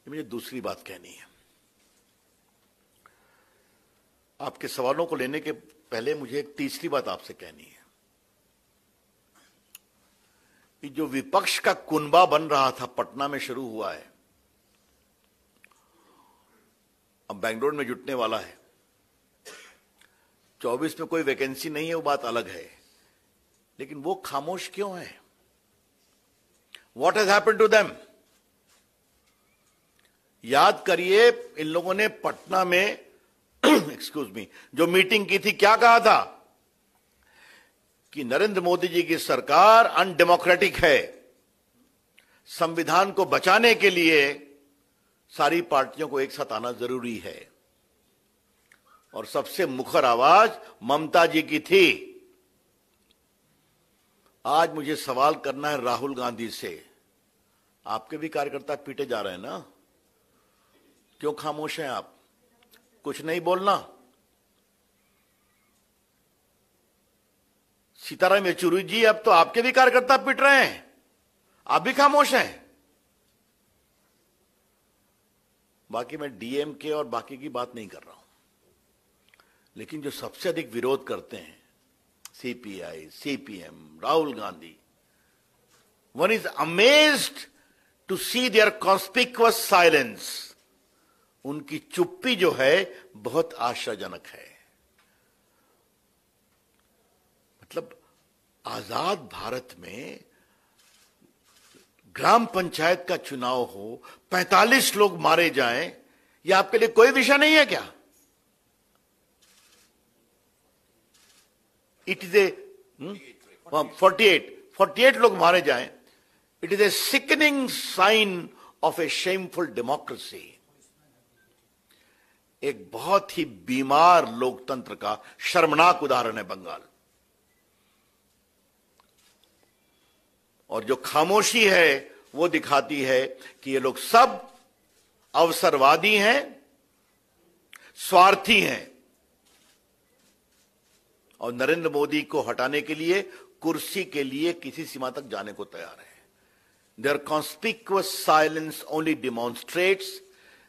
ये मुझे दूसरी बात कहनी है। आपके सवालों को लेने के पहले मुझे एक तीसरी बात आपसे कहनी है कि जो विपक्ष का कुनबा बन रहा था, पटना में शुरू हुआ है, अब बेंगलोर में जुटने वाला है। 24 में कोई वैकेंसी नहीं है, वो बात अलग है, लेकिन वो खामोश क्यों है? What has happened to them? याद करिए, इन लोगों ने पटना में एक्सक्यूज मी जो मीटिंग की थी, क्या कहा था कि नरेंद्र मोदी जी की सरकार अनडेमोक्रेटिक है, संविधान को बचाने के लिए सारी पार्टियों को एक साथ आना जरूरी है। और सबसे मुखर आवाज ममता जी की थी। आज मुझे सवाल करना है राहुल गांधी से। आपके भी कार्यकर्ता पीटे जा रहे हैं ना, क्यों खामोश हैं आप? कुछ नहीं बोलना? सीताराम येचुरी जी, अब तो आपके भी कार्यकर्ता पिट रहे हैं, आप भी खामोश हैं। बाकी मैं डीएमके और बाकी की बात नहीं कर रहा हूं, लेकिन जो सबसे अधिक विरोध करते हैं, CPI, CPM, Rahul Gandhi, one is amazed to see their conspicuous silence. उनकी चुप्पी जो है बहुत आशाजनक है। मतलब आजाद भारत में ग्राम पंचायत का चुनाव हो, 45 लोग मारे जाएं, यह आपके लिए कोई विषय नहीं है क्या? इट इज ए 48 लोग मारे जाएं, it is a sickening sign of a shameful democracy. एक बहुत ही बीमार लोकतंत्र का शर्मनाक उदाहरण है बंगाल। और जो खामोशी है वो दिखाती है कि ये लोग सब अवसरवादी हैं, स्वार्थी हैं, और नरेंद्र मोदी को हटाने के लिए, कुर्सी के लिए किसी सीमा तक जाने को तैयार है। Their conspicuous silence only demonstrates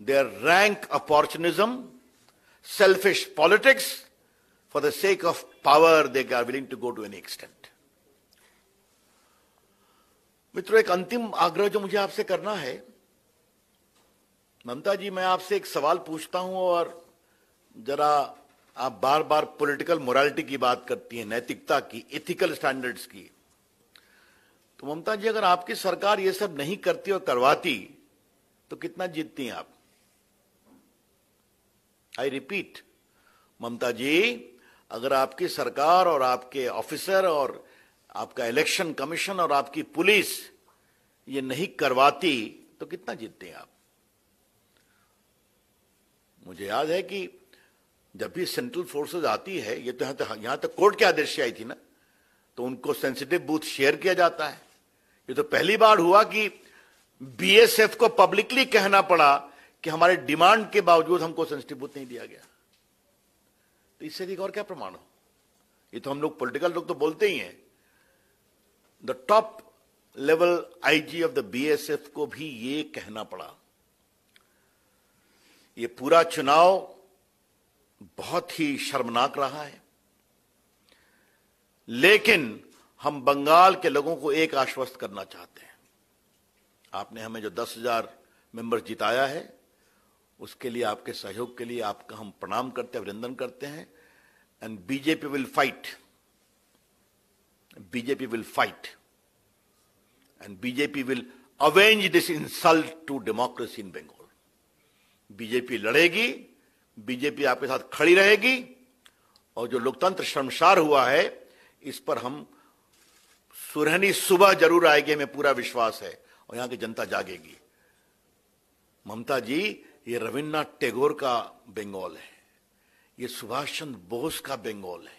their rank opportunism, selfish politics, for the sake of power they are willing to go to any extent. मित्रों, एक अंतिम आग्रह जो मुझे आपसे करना है, ममता जी, मैं आपसे एक सवाल पूछता हूं और जरा आप बार बार पॉलिटिकल मोरालिटी की बात करती हैं, नैतिकता की, एथिकल स्टैंडर्ड्स की। तो ममता जी, अगर आपकी सरकार ये सब नहीं करती और करवाती तो कितना जीतती हैं आप? आई रिपीट, ममता जी, अगर आपकी सरकार और आपके ऑफिसर और आपका इलेक्शन कमीशन और आपकी पुलिस ये नहीं करवाती तो कितना जीतते हैं आप? मुझे याद है कि जब भी सेंट्रल फोर्सेस आती है, ये तो यहां तक कोर्ट के आदेश से आई थी ना, तो उनको सेंसिटिव बूथ शेयर किया जाता है। ये तो पहली बार हुआ कि बीएसएफ को पब्लिकली कहना पड़ा कि हमारे डिमांड के बावजूद हमको सेंसिटिव बूथ नहीं दिया गया। तो इससे अधिक और क्या प्रमाण हो? ये तो हम लोग पॉलिटिकल लोग तो बोलते ही हैं। The top level IG of the BSF को भी ये कहना पड़ा। ये पूरा चुनाव बहुत ही शर्मनाक रहा है, लेकिन हम बंगाल के लोगों को एक आश्वस्त करना चाहते हैं। आपने हमें जो 10,000 मेंबर जिताया है, उसके लिए, आपके सहयोग के लिए आपका हम प्रणाम करते हैं, अभिनंदन करते हैं। And BJP will fight, BJP will fight, and BJP will avenge this insult to democracy in Bengal. BJP लड़ेगी, बीजेपी आपके साथ खड़ी रहेगी, और जो लोकतंत्र शर्मसार हुआ है, इस पर हम सुरहनी सुबह जरूर आएगी, हमें पूरा विश्वास है, और यहां की जनता जागेगी। ममता जी, ये रविन्द्रनाथ टैगोर का बंगाल है, ये सुभाष चंद्र बोस का बंगाल है,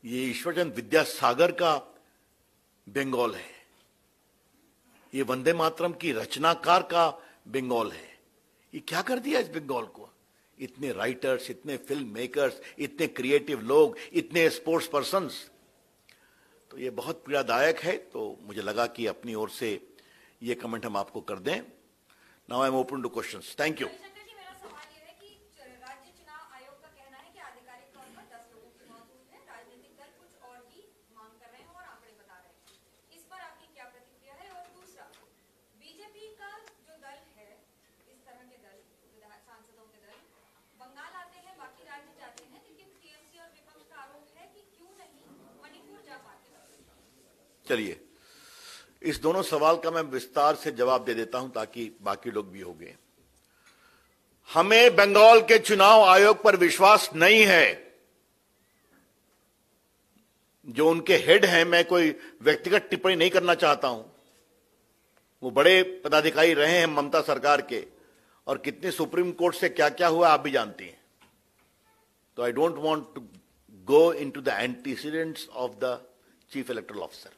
ये ईश्वरचंद विद्यासागर का बंगाल है, ये वंदे मातरम की रचनाकार का बंगाल है। ये क्या कर दिया इस बंगाल को? इतने राइटर्स, इतने फिल्म मेकर्स, इतने क्रिएटिव लोग, इतने स्पोर्ट्स पर्सन्स। तो ये बहुत पीड़ादायक है। तो मुझे लगा कि अपनी ओर से ये कमेंट हम आपको कर दें। Now I am open two questions. Thank you. चलिए, इस दोनों सवाल का मैं विस्तार से जवाब दे देता हूं ताकि बाकी लोग भी हो गए। हमें बंगाल के चुनाव आयोग पर विश्वास नहीं है। जो उनके हेड हैं, मैं कोई व्यक्तिगत टिप्पणी नहीं करना चाहता हूं, वो बड़े पदाधिकारी रहे हैं ममता सरकार के, और कितने सुप्रीम कोर्ट से क्या क्या हुआ आप भी जानती हैं। तो I don't want to go into the antecedents of the chief electoral officer.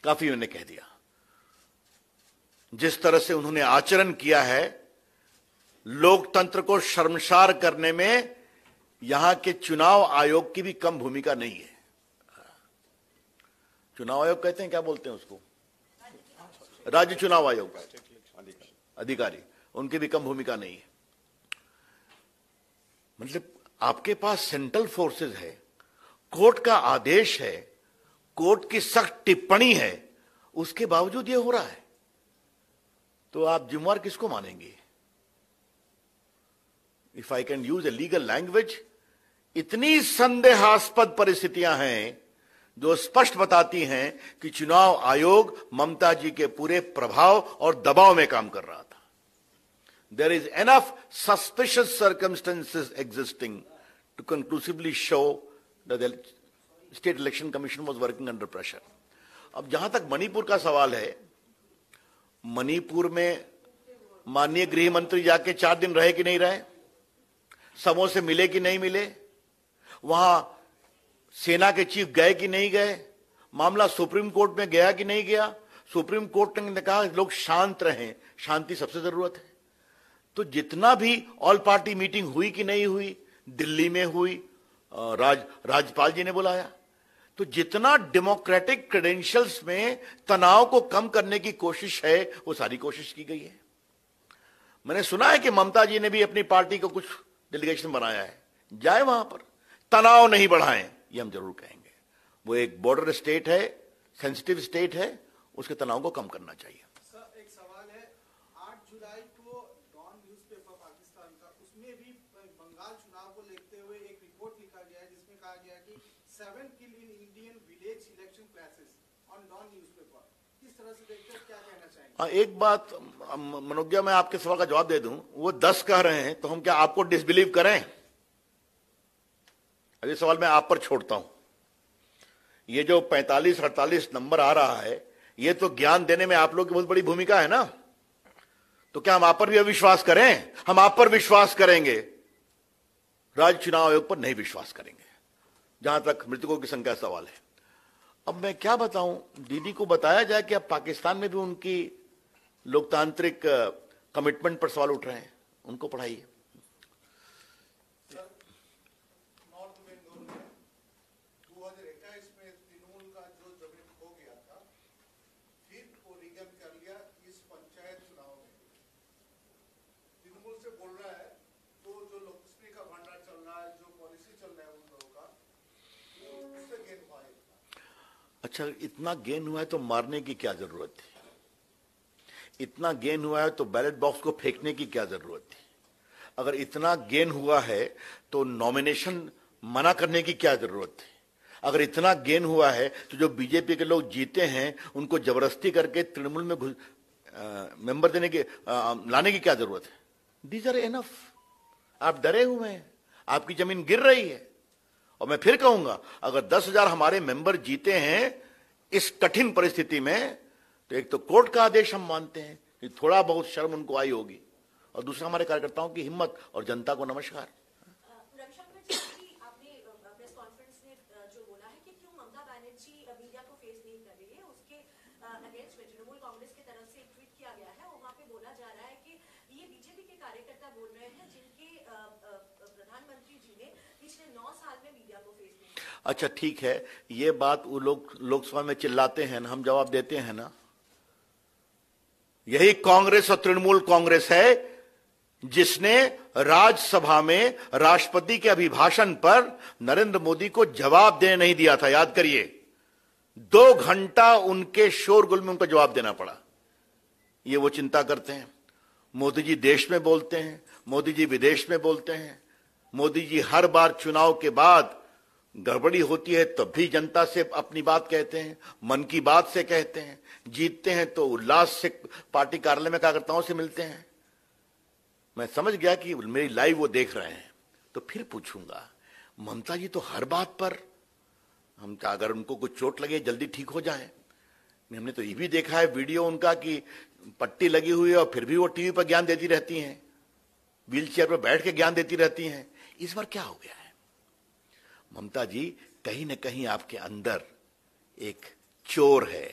काफी मैंने कह दिया। जिस तरह से उन्होंने आचरण किया है, लोकतंत्र को शर्मसार करने में यहां के चुनाव आयोग की भी कम भूमिका नहीं है। चुनाव आयोग कहते हैं, क्या बोलते हैं उसको, राज्य चुनाव आयोग, अधिकारी, उनकी भी कम भूमिका नहीं है। मतलब आपके पास सेंट्रल फोर्सेस है, कोर्ट का आदेश है, कोर्ट की सख्त टिप्पणी है, उसके बावजूद यह हो रहा है, तो आप जिम्मेवार किसको मानेंगे? If I can use a legal language, इतनी संदेहास्पद परिस्थितियां हैं जो स्पष्ट बताती हैं कि चुनाव आयोग ममता जी के पूरे प्रभाव और दबाव में काम कर रहा था। There is enough suspicious circumstances existing to conclusively show that state election commission was working under pressure. अब जहां तक मणिपुर का सवाल है, मणिपुर में माननीय गृह मंत्री जाके 4 दिन रहे कि नहीं रहे, सबों से मिले कि नहीं मिले, वहां सेना के चीफ गए कि नहीं गए, मामला सुप्रीम कोर्ट में गया कि नहीं गया, सुप्रीम कोर्ट ने कहा लोग शांत रहें, शांति सबसे जरूरत है। तो जितना भी ऑल पार्टी मीटिंग हुई कि नहीं हुई, दिल्ली में हुई, राज्यपाल जी ने बुलाया, तो जितना डेमोक्रेटिक क्रेडेंशियल्स में तनाव को कम करने की कोशिश है, वो सारी कोशिश की गई है। मैंने सुना है कि ममता जी ने भी अपनी पार्टी को कुछ डेलीगेशन बनाया है, जाए वहां पर, तनाव नहीं बढ़ाएं, ये हम जरूर कहेंगे। वो एक बॉर्डर स्टेट है, सेंसिटिव स्टेट है, उसके तनाव को कम करना चाहिए। सर, एक सवाल है, 8 जुलाई को डॉन न्यूज़पेपर पाकिस्तान का, उसमें भी बंगाल चुनाव को लेते हुए एक रिपोर्ट लिखा गया है जिसमें कहा गया कि 7 kill in Indian village election clashes on Dawn newspaper. किस तरह से देखते हैं, क्या कहना चाहेंगे? एक बात मनोज्ञा, मैं आपके सवाल का जवाब दे दूं, वो 10 कह रहे हैं, तो हम क्या आपको डिसबिलीव करें? अगले सवाल मैं आप पर छोड़ता हूं। ये जो 45-48 नंबर आ रहा है, ये तो ज्ञान देने में आप लोग की बहुत बड़ी भूमिका है ना, तो क्या हम आप पर भी अविश्वास करें? हम आप पर विश्वास करेंगे, राज्य चुनाव आयोग पर नहीं विश्वास करेंगे, जहां तक मृतकों की संख्या सवाल है। अब मैं क्या बताऊं, दीदी को बताया जाए कि अब पाकिस्तान में भी उनकी लोकतांत्रिक कमिटमेंट पर सवाल उठ रहे हैं, उनको पढ़ाइए। अच्छा, इतना गेन हुआ है तो मारने की क्या जरूरत थी? इतना गेन हुआ है तो बैलेट बॉक्स को फेंकने की क्या जरूरत थी? अगर इतना गेन हुआ है तो नॉमिनेशन मना करने की क्या जरूरत थी? अगर इतना गेन हुआ है तो जो बीजेपी के लोग जीते हैं उनको जबरदस्ती करके तृणमूल में मेंबर देने के लाने की क्या जरूरत है? These are enough. आप डरे हुए हैं, आपकी जमीन गिर रही है। और मैं फिर कहूंगा, अगर 10,000 हमारे मेंबर जीते हैं इस कठिन परिस्थिति में, तो एक तो कोर्ट का आदेश हम मानते हैं कि थोड़ा बहुत शर्म उनको आई होगी, और दूसरा हमारे कार्यकर्ताओं की हिम्मत और जनता को नमस्कार। आपने प्रेस कॉन्फ्रेंस में जो बोला है कि क्यों ममता बनर्जी मीडिया को फेस नहीं कर रही है, उसके अगेंस्ट में तृणमूल कांग्रेस की तरफ से एक ट्वीट किया गया है, वहां पे बोला जा रहा है कि ये बीजेपी के कार्यकर्ता बोल रहे हैं जिनके प्रधानमंत्री जी ने पिछले 9 साल में मीडिया को फेस नहीं किया। अच्छा ठीक है, ये बात वो लोग लोकसभा में चिल्लाते हैं ना, हम जवाब देते हैं ना, यही कांग्रेस और तृणमूल कांग्रेस है जिसने राज्यसभा में राष्ट्रपति के अभिभाषण पर नरेंद्र मोदी को जवाब देने नहीं दिया था। याद करिए, 2 घंटा उनके शोरगुल में उनको जवाब देना पड़ा। ये वो चिंता करते हैं। मोदी जी देश में बोलते हैं, मोदी जी विदेश में बोलते हैं, मोदी जी हर बार चुनाव के बाद गड़बड़ी होती है तब भी जनता से अपनी बात कहते हैं, मन की बात से कहते हैं, जीतते हैं तो उल्लास से पार्टी कार्यालय में कार्यकर्ताओं से मिलते हैं। मैं समझ गया कि मेरी लाइव वो देख रहे हैं, तो फिर पूछूंगा, ममता जी तो हर बात पर हम अगर उनको कुछ चोट लगे जल्दी ठीक हो जाए। हमने तो ये भी देखा है वीडियो उनका कि पट्टी लगी हुई है और फिर भी वो टीवी पर ज्ञान देती रहती हैं, व्हील चेयर पर बैठ के ज्ञान देती रहती हैं। इस बार क्या हो गया है? ममता जी कहीं न कहीं आपके अंदर एक चोर है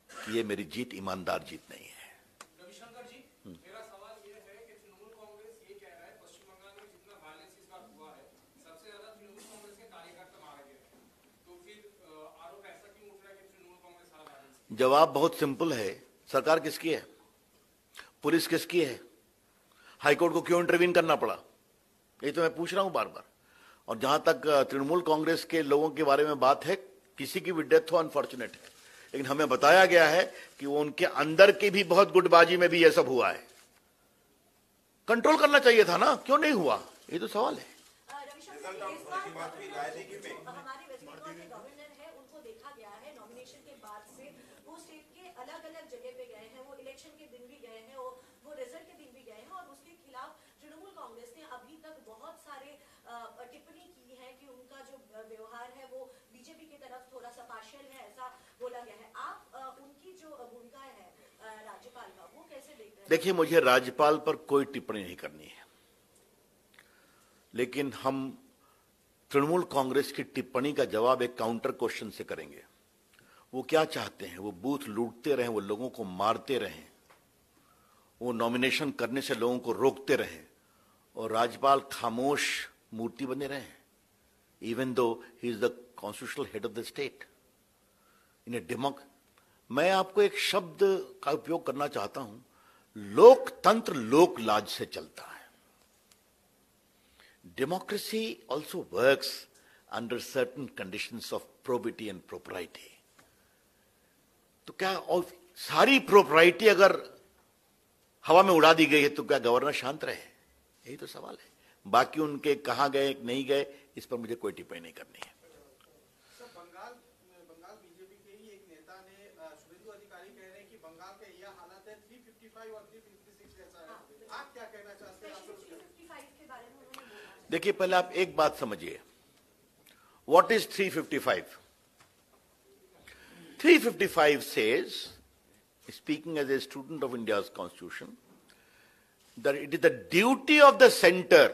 कि ये मेरी जीत ईमानदार जीत नहीं है। रविशंकर जी, मेरा सवाल ये है कि तृणमूल कांग्रेस ये कह रहा है पश्चिम बंगाल में जितना वायलेंस इस बार हुआ है सबसे ज्यादा तृणमूल कांग्रेस के कार्यकर्ता मारे गए हैं, तो फिर आरोप ऐसा क्यों उठ रहा है कि तृणमूल कांग्रेस सारा वायलेंस? जवाब बहुत सिंपल है। सरकार किसकी है? पुलिस किसकी है? हाईकोर्ट को क्यों इंटरवीन करना पड़ा? ये तो मैं पूछ रहा हूं बार बार। और जहां तक तृणमूल कांग्रेस के लोगों के बारे में बात है, किसी की भी डेथ हो अनफॉर्चुनेट है, लेकिन हमें बताया गया है कि वो उनके अंदर की भी बहुत गुटबाजी में भी यह सब हुआ है। कंट्रोल करना चाहिए था ना, क्यों नहीं हुआ? ये तो सवाल है। हमारे वेस्ट बंगाल के गवर्नर है, उनको देखा गया है नॉमिनेशन के बाद से वो स्टेट के अलग अलग जगह पे गए हैं, वो इलेक्शन के दिन भी गए हैं, वो रिजल्ट के दिन भी गए हैं, और उसके खिलाफ तृणमूल कांग्रेस ने अभी तक बहुत सारे टिप्पणी की है कि उनका जो व्यवहार है वो बीजेपी की तरफ थोड़ा सा पार्शियल है, ऐसा बोला गया है। आप उनकी जो भूमिका है राज्यपाल का, वो कैसे देखते हैं? देखिए, मुझे राज्यपाल पर कोई टिप्पणी नहीं करनी है, लेकिन हम तृणमूल कांग्रेस की टिप्पणी का जवाब एक काउंटर क्वेश्चन से करेंगे। वो क्या चाहते हैं? वो बूथ लूटते रहें, वो लोगों को मारते रहें, वो नॉमिनेशन करने से लोगों को रोकते रहें, और राज्यपाल खामोश मूर्ति बने रहें, even though he is the constitutional head of the state in a democracy. मैं आपको एक शब्द का उपयोग करना चाहता हूं, लोकतंत्र लोक लाज से चलता है। Democracy also works under certain conditions of probity and propriety. तो क्या और सारी प्रोपराइटी अगर हवा में उड़ा दी गई है तो क्या गवर्नर शांत रहे? यही तो सवाल है। बाकी उनके कहां गए नहीं गए इस पर मुझे कोई टिप्पणी नहीं करनी है। सर, बंगाल बीजेपी के ही एक नेता ने, शुभेंदु अधिकारी कह रहे हैं कि बंगाल का यह हालत है 355 और 356 जैसा है। आप क्या कहना चाहते हैं? 355 के बारे में उन्होंने बोला। देखिए, पहले आप एक बात समझिए, what is 355? 355 says, speaking as a student of India's constitution, that it is the duty of the center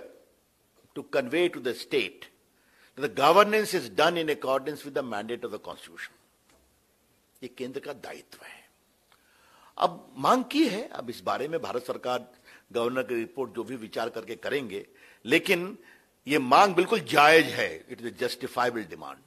to convey to the state that the governance is done in accordance with the mandate of the constitution. ये केंद्र का दायित्व है। अब मांग की है, अब इस बारे में भारत सरकार गवर्नर की रिपोर्ट जो भी विचार करके करेंगे, लेकिन ये मांग बिल्कुल जायज है। It is A justifiable demand.